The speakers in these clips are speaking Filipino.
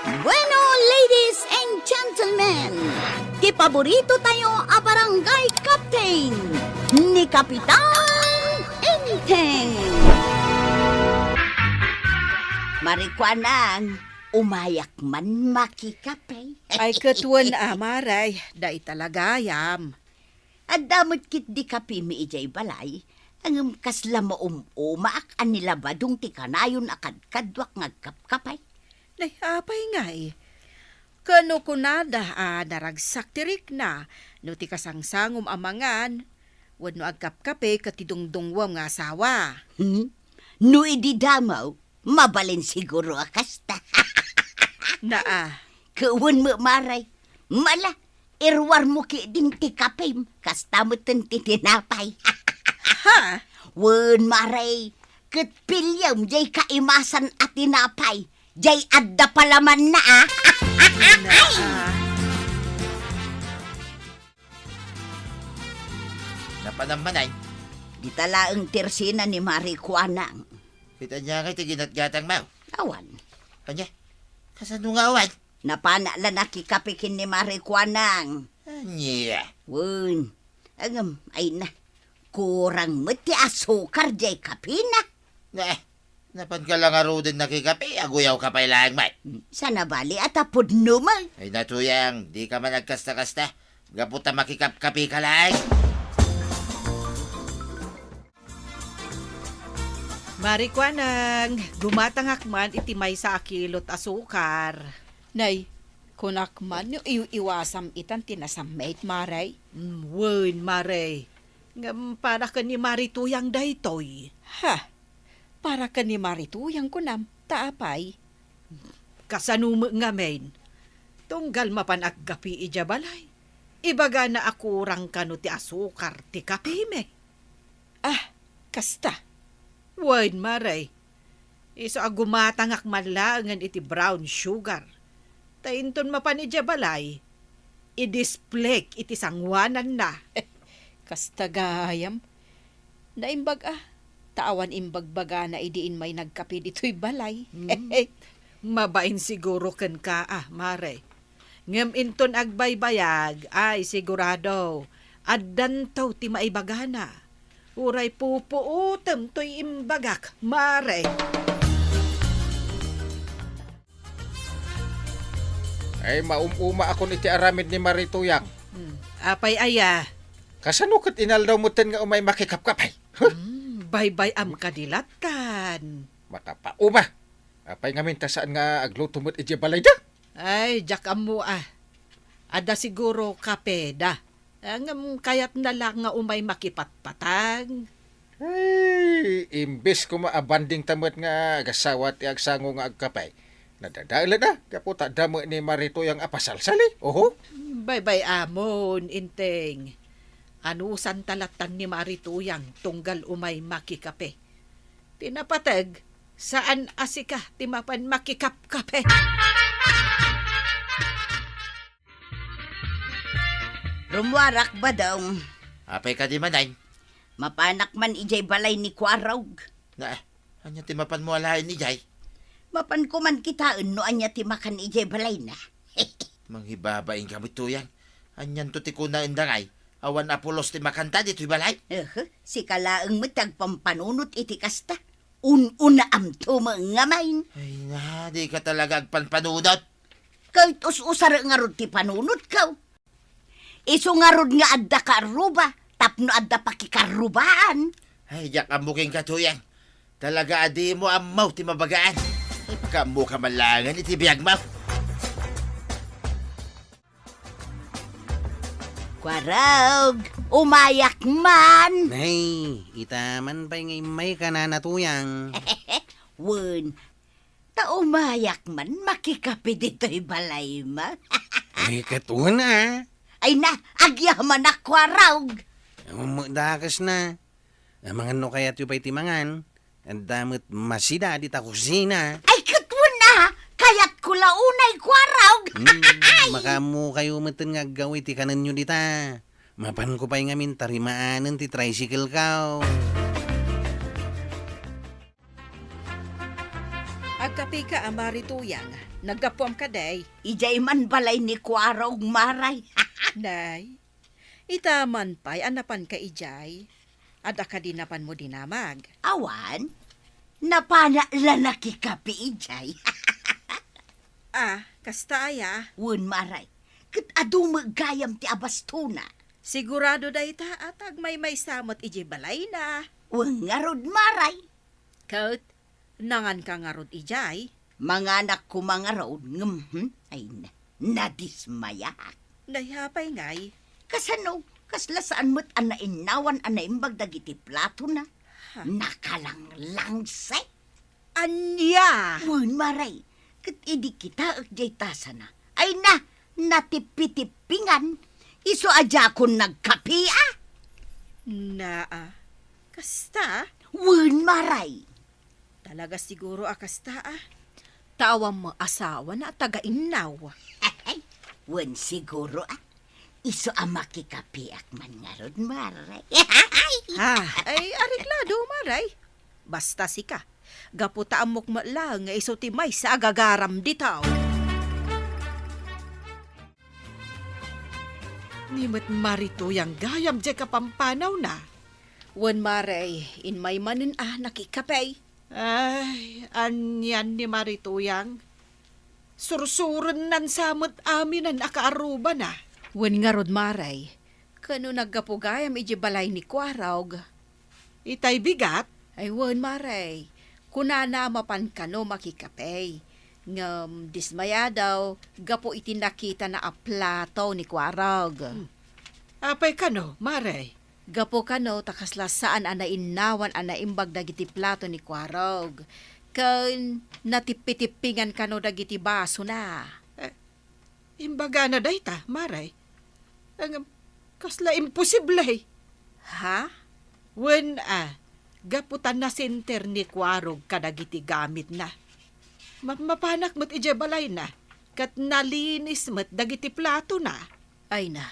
Bueno, ladies and gentlemen, ti paborito tayo a barangay captain ni Kapitan Enteng. Marikwanang, umayak man makikape. Ay katuan amaray, da italagayam. At damot kit di kape mi ijay balay, ang kasla umaak anila badong ti kanayon akad-kadwak ngagkapkapay. Nay, apay nga eh. Kano kunada naragsak tirik na, no ti kasangsangom amangan, wano agkapkape katidungdungwam nga asawa. No ididamaw, mabalin siguro akasta. Kawan mo maray, mala, irwar mo ki din ti kapim, kasta mo ti tinapay. Ha? Wan maray, kat pilyam jay kaimasan at tinapay, jay adda palaman na Napanamanay. Di talaang tersina ni Marikwanang. Kita niya kay tiginatgatang mau. Awan, Kanya, kasano nga awan? napana la nakikapikin ni Marikwanang. Anya. Wan, agam, ay na, kurang mo ti asukar jay kapina. Napan ka lang aro din nakikape, aguyaw ka pa ilang may. Sana bali at apod numal. Ay natuyang, di ka man nagkasta-kasta. Gaputa makikap-kape ka lang. Marikwanang, gumatangak man itimay sa akilot asukar. Nay, kunakman yung iwasam itan tinasamait maray. Wen maray. Ngam para ka ni Marituyang daytoy. Ha? Para ka ni Marituyang kunam, taapay. Kasanumo nga main. Tunggal mapan aggapi ija balay. Ibaga na akurang kano ti asukar ti kapime. Kasta. Wen maray. Iso agumatangak malangan iti brown sugar. Tainton mapan ija balay. I-display iti sangwanan na. Kasta gayam. Naimbag taawan imbagbaga na idiin may nagkapi dito'y balay. Mabain siguro ken ka mare. Ngem inton agbaybayag, ay sigurado, addantaw ti maibagana. Uray pupuutem to'y imbagak, mare. Ay maumuma ako ni ti aramid ni Marituyang. Apay aya. Kasano kat inaldaw mo ten nga umay makikapkapay? Baybay am kadilatan. Makapauma. Apay nga minta saan nga agluto mo't iji balay da? Ay, jak amu Ada siguro kape da. Ang kayat na lang nga umay makipatpatang. Ay, imbes ko maabanding tamot nga gasawat i agsango nga agkapay. Nadadala na, kaputa damo ni Marituyang apasalsali. Oho. Baybay amon, inteng. Anusan talatan ni Marituyang tunggal umay makikape. Tinapatag, saan asika timapan makikapkape? Rumwarak ba daw? Apay ka di manay. Mapanak man ijay balay ni Kwarog. Anya timapan mo alahin ni Jay. Mapan ko man kitaan no anya ti makan ijay balay na. Manghibabaing gamit tuyang. Anyan to ti kuna indangay. Awan apulos ti makanta dito'y balay. Si kalaang matag pampanunot iti kasta. Una am tumangamain. Ay di ka talaga agpanpanunot. Kahit us-usar nga rod ti panunot kaw. Iso nga rod nga adda ka aruba. Tapno adda pakikarubaan. Ay, jak ang muking katuyang. Talaga adi mo amaw ti mabagaan. Kamu ka malangan iti biyag mo. Kwarog, umayak man. Nay, itaman pa ngay may kananatuyang. Wen, ta umayak man makikapi dito'y balay ma. Ay, katuan Ay na, agyaman na kwarog. Dakas na. Mga no kaya't yung pa'y timangan. Ang damot masida di ta kusina. Ay katwan na, kaya't kulaunay kwarog. Makamu kayo matan nga gawit ti kanan nyo dita. Mapan ko pa'y ngamin tarimaanan ti tricycle kaw. Agkapi ka, Marituyang. Naggapuam ka, day. Ijay man balay ni Kuaraw maray. Nay, itaman pa'y anapan ka ijay. Ada ka dinapan mo dinamag. Awan, napana la nakikapi ijay. Kasta aya. Wen maray, kat adu magayam ti abastuna. Sigurado day ta atag may samot ijay balay na. Wen ngarod maray. Kaut, nangan ka nga rod ijay. Mga anak ko mga road, ay nadismaya. Nayhapay ngay. Kasano, kaslasaan mo't anainawan anaimbag dagiti plato na. Nakalanglangsay. Anya! Wen maray, kat idi kita agjay tasa na. Ay na, natipitipingan. Iso adya ko nagkapia. Kasta? Wen maray. Talaga siguro akasta Tawang mo asawa na taga-inaw. Ay, wen siguro Iso makikapiak man nga rod maray. Ay, ariklado, maray. Basta sika. Gaputa amok lang nga iso timay sa agagaram ditaw. Nimot Marituyang gayam di kapampanaw na. Wan maray, in may manin nakikapay. Ay, anyan ni Marituyang. Sursuron nan samot amin ang akaaruba na. Wan nga rod maray, kano nagkapugayam iji balay ni Kuaraw. Itay bigat? Ay wan maray, kunana mapan kano makikapay. Ngam dismaya daw, gapo iti nakita na aplato ni Kuaraw. Apay kano, maray? Gapo kano takasla saan inawan inaimbag dagiti plato ni Kuaraw. Kan natipitipingan kano dagiti baso na. Imbaga na dayta, maray. Ang kasla imposible. Ha? When gaputan na center ni Kuaraw kadagiti gamit na. Mapanak mo't balay na. Kat nalinis mo't dagiti plato na. Ay na,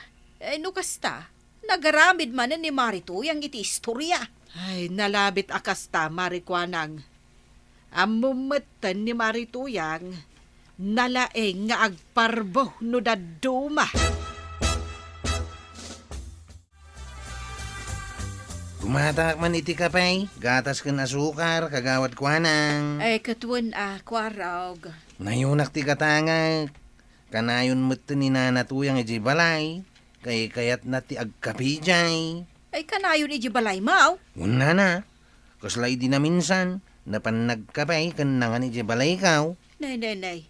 no kasta. Nagaramid man ni Marituyang iti istorya. Ay, nalabit akasta, Marikwanang. Amumatan ni Marituyang, nalaeng nga agparbo no daduma. Kumatak man iti kapay, gatas kan asukar, kagawad kuanang. Ay, katuan Kuaraw. Nayunak ti katangag, kanayon mo't ni nanatuyang iti balay, kayat na ti agkapijay. Ay, kanayon iji balay mau. Una na, kaslay di na minsan, napan nagkapay, kanangan iti balay kaw. Nay.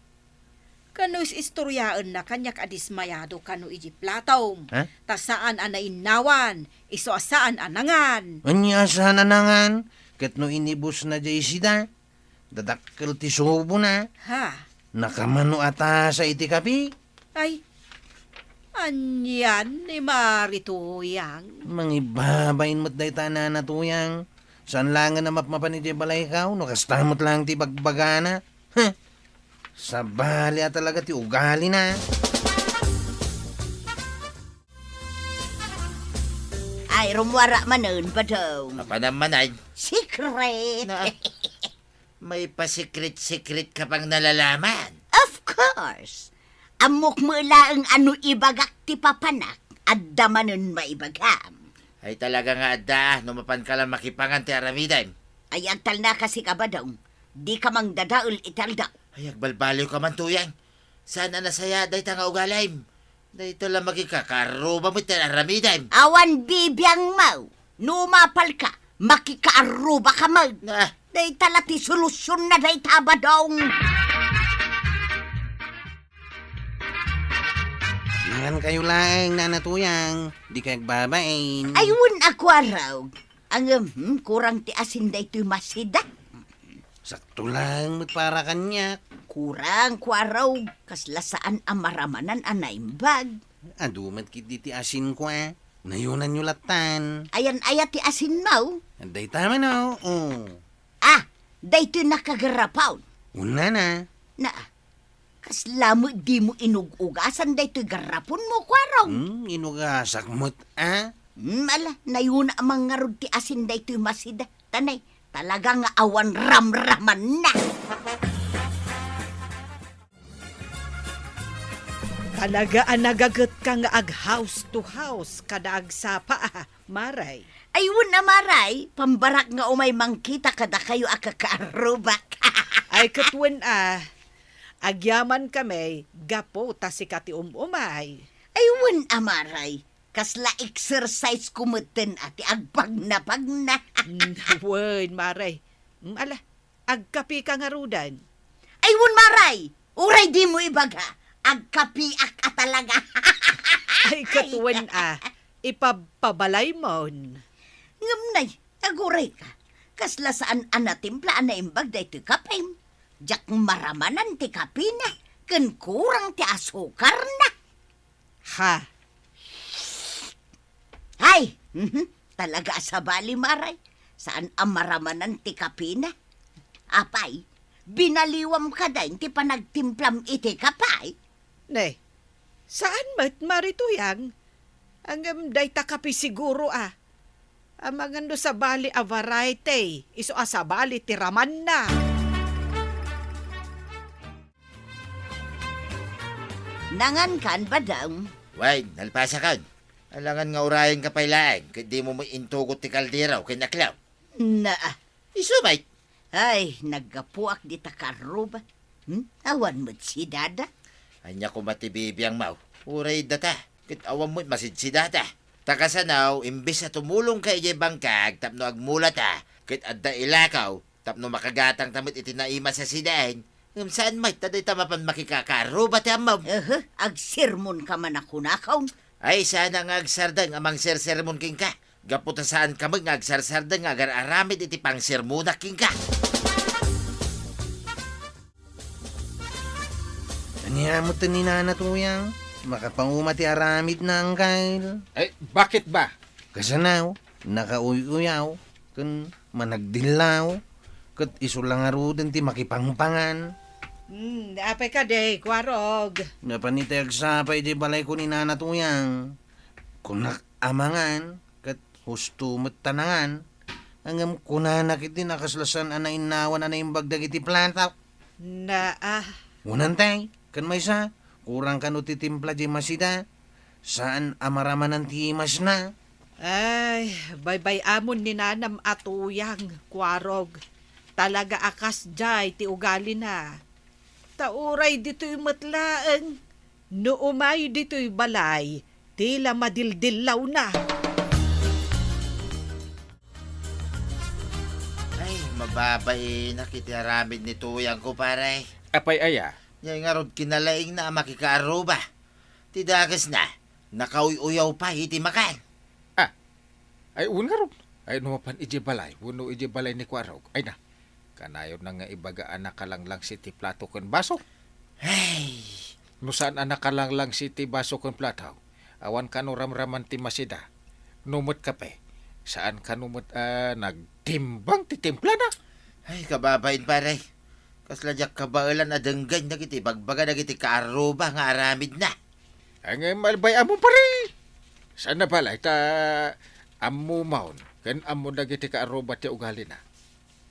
Kano istoryaan na kanyak adismayado kano iji plataw. Ha? Ta saan inawan, iso saan anangan. Anya sa nanangan, ket no inibus na jay sida, dadakkel ti subo na, Ha? nakamano ata sa iti kapi. Ay, anyan ni Marituyang. Mangibabain mo't day tanan na tuyang. Saan lang nga na mapmapan iti balay kaw, no kastamot lang ti bagbagana. Sa bali talaga ti ugali na. Ay, rumwara manon pa daw. Napanamanay, Secret. may pasikrit-sikrit ka pang nalalaman. Of course. Amok mo lang ano ibagak ti papanak at damanon maibagam. Ay talaga nga adda, numapan ka lang makipangan ti aramidan. Ay agtal na kasi ka ba daw? Di ka mang dadaul ital daw. Ay agbaliw ka man tuyang. Saan na nasaya day nga ugalaym. Dahito lang magikakaruba mo ti aramidan. Awan bibiyang mau. Numapal ka, makikaaruba ka mag. Na, Day talati solusyon na day taba daw. Nangan kayo lang, nanatuyang. Di kayo babain. Ayun ako araw. Ang kurang ti asin day to'y masida. Sakto lang, mo't para kanyak. Kurang kwaraw, kaslasaan amaramanan anaimbag. Adumat kit di ti asin kwa. Nayunan nyo latan. Ayan ayat ti asin mau. Anday tama na, Day to'y nakagarapaw. Una na. Na, kaslamo di mo inugugasan day to'y garapon mo kwaraw. Inugasak mo't, Ala, nayuna ang mga rod ti asin day to'y masida. Tanay, talagang awan ramraman na. Talaga nagagat ka nga ag house to house kada ag sapa maray. Ayun na maray, pambarak nga umay mangkita kada kayo akakaarubak. Ay katwen agyaman kami, gapo ta si kati umay. Ayun amaray, kasla exercise kumuten ati agpag na. Wen, maray. Ala, agkapi ka nga rudan. Ayun maray, uray di mo ibaga, agkapiak ka talaga. Ay katwen ipapabalay mon. Ngamnay, aguray ka, kasla saan anatimplaan na imbag da ito kapim. Jak maramanan ti kapi na, kan kurang ti asukar na. Ha, Hay, talaga sa bali maray, saan ang maramanan ti kapi na? Apay, binaliwam ka dahin ti panagtimplam iti kapay. ne, saan mat marituyang? Ang day takapi siguro Amangando sa bali a variety, iso sa bali ti raman na. Nangan kan badang, Way, nalpasa ka. Alangan nga urayan ka pailaang, kaya di mo intugot ti kalderaw, kaya naklaw. na, Isumay, ay, naggapuak di takaruba. Awan mo't si dada. anya ko matibibiyang mau. Uray data, kit awan mo't masid si data. Takasanaw, imbis na tumulong ka ijay bangkag, tapno agmulat kit adda ilakaw, tapno makagatang tamit itinaima sa sidahin, saan may taday tamapan makikakaruba ti amaw. Agsermon ka man ako nakaw. Ay, sana nga agsardang amang sersermon king ka. Gaputa saan ka mag agsarsardang agar aramid iti pang sermona king ka. Aniya mo ni nanatuyang, makapangumati aramid na ang kail. Ay, bakit ba? Kasanaw, nakauyaw, kan managdilaw, kat isulang arudan ti makipangpangan. Apay ka day, kwarog. Napanitag sapay di balay ko ni nanatuyang. Kung nakamangan, kat husto tanangan, hanggang kunanak iti nakaslasan anainawan anaimbag dagiti planta. Na Unantay, kan may sa, kurang kanu titimpla di masida, saan amaraman ng timas na. ay, baybay amon ni nanam atuyang, kwarog. Talaga akas jay ti ugali na. Tauray dito'y matlaan. No umay dito'y balay, tila madildilaw na. Ay, mababay nakitiaramid ni tuyang ko pare. Apay aya. Yung nga rod kinalaing na makikaaruba. Tidagas na, nakauyaw pa iti makan. Ay, un nga ron. Ay, numapan iji balay. Uno iji balay ni Kwarog. Ay na. Kanayon na nga ibaga anak kalanglang si ti plato kon baso. Ay, No saan anak kalanglang si ti baso kon plato. Awan ka no ramraman ti masida. Numot kape. Saan ka numot nagtimbang ti timpla na. ay kababain pare. Kasladyak kabailan na denggan na kiti bagbaga na kiti kaaruba nga aramid na. Ang malbay amo pare. Saan na pala? Amo maon. Kan amo dagiti kaaruba ti ugali na.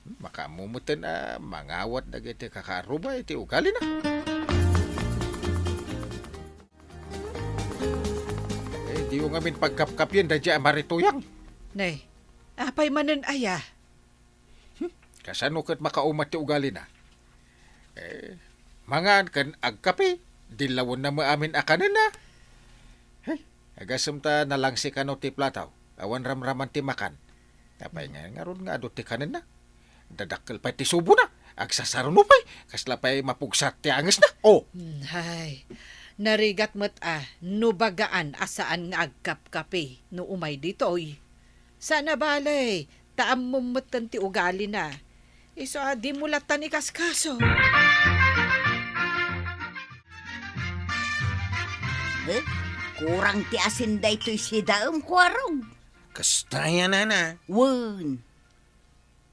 Makamumutan mangawat dagiti kakaaruba ti ugali na. Di yung amin pagkapkap yun, dadya marituyang. Nay, apay manan aya. Kasano kat makaumat ti ugali na. Mangan kan agkape, dilawon na mo amin akanin na. Agasam ta nalangsi ka no ti plataw, awan ramraman ti makan. Tapay nga ron nga adot ti kanin na. Dadakkel pa ti subo na, agsasaro no pa'y, kasla pa'y mapugsat ti angis na. Hay, narigat mo't no bagaan asaan nga agkap-kape no umay ditoy. Sana balay, taam mo mo't ti ugali na. Iso di mulatan ni kaskaso. Kurang ti asin da ito'y si daam kwarog. Kastaya na na. Wan.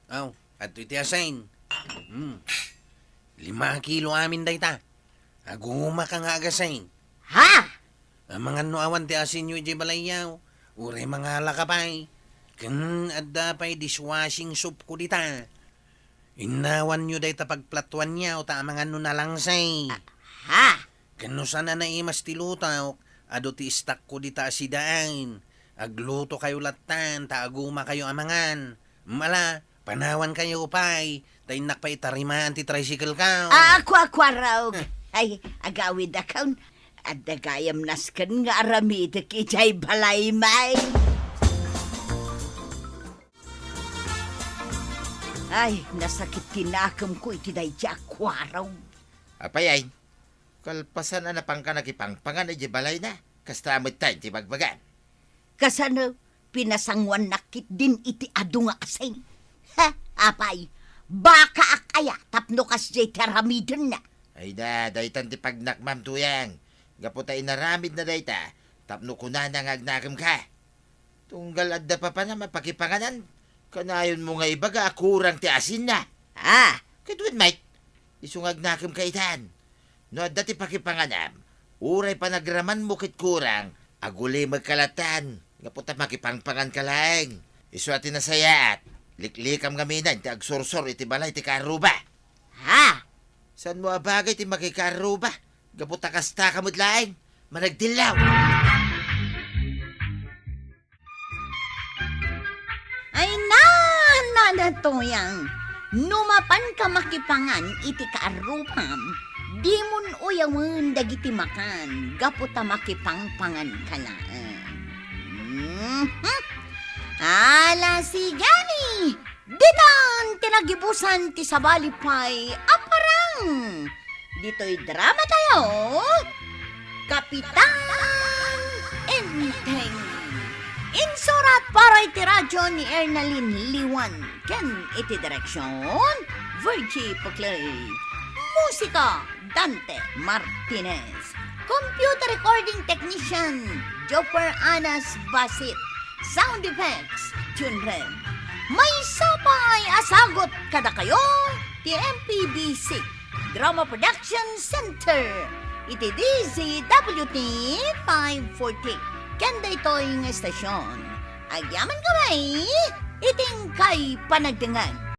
Aw, at iti asain. 5 kilo amin day ta. Aguma ka nga agasain. Ha? Ang mga nuawan ti asin nyo iti balayaw. Uray mga lakapay. Kan adda pa'y dishwashing soup ko dita. Inawan nyo day ta pagplatuan niya o ta mga nunalangsay. Ha? Kano sana na imas tilutaw, ado ti istak ko di ta asidain. Agluto kayo latan, taaguma kayo amangan. Mala, panawan kayo pay, tayo nakpaitarimaan ti tricycle ka. Ako raw. Ay, agawid akaw. At dagayam naskan nga aramid kitay balay may. Ay, nasakit tinakam ko iti day jakwaraw. Apay ay, kalpasan na pang ka nakipangpangan ay balay na. Kasta amit tayo ti bagbagan. Kasano, pinasangwan nakit din iti adu nga asing. Ha, apay, baka akaya tapno kas jay taramidon na. Ay da, daytan ti pagnakmam tuyang. Gaputa inaramid na dayta, tapno kuna na ngagnakam ka. Tunggal adda pa na mapakipanganan. Kanayon mo nga ibaga kurang ti asin na. Ah, Kadwin mate, isungag nakam kaitan. No adda ti pakipanganam, uray pa nagraman mo kit kurang, aguli magkalatan. Gaputa makipangpangan ka lang. Isu ati nasayaat, liklikam gaminan ti agsorsor iti balay ti karuba. ha, San mo abagay ti makikaruba? Gaputa kasta kamot laing, managdilaw. ay na toyang. Numapan ka makipangan iti kaarupam, di mun uyawan dagiti makan, gaputa makipangpangan ka na. Ala si Gani, ditan tinagibusan ti sabalipay, aparang. Dito'y drama tayo, Kapitan Enteng. Insurat para iti radyo ni Ernalyn Liwan. Ken iti direksyon, Virgie Poclay. Musika, Dante Martinez. Computer recording technician, Joper Anas Basit. Sound effects, Junren. May sapay asagot kada kayo, ti MPBC, Drama Production Center. Iti DZWT 540. Kanda ito'y ng estasyon. Agyaman kamay, iting kay panagdangan.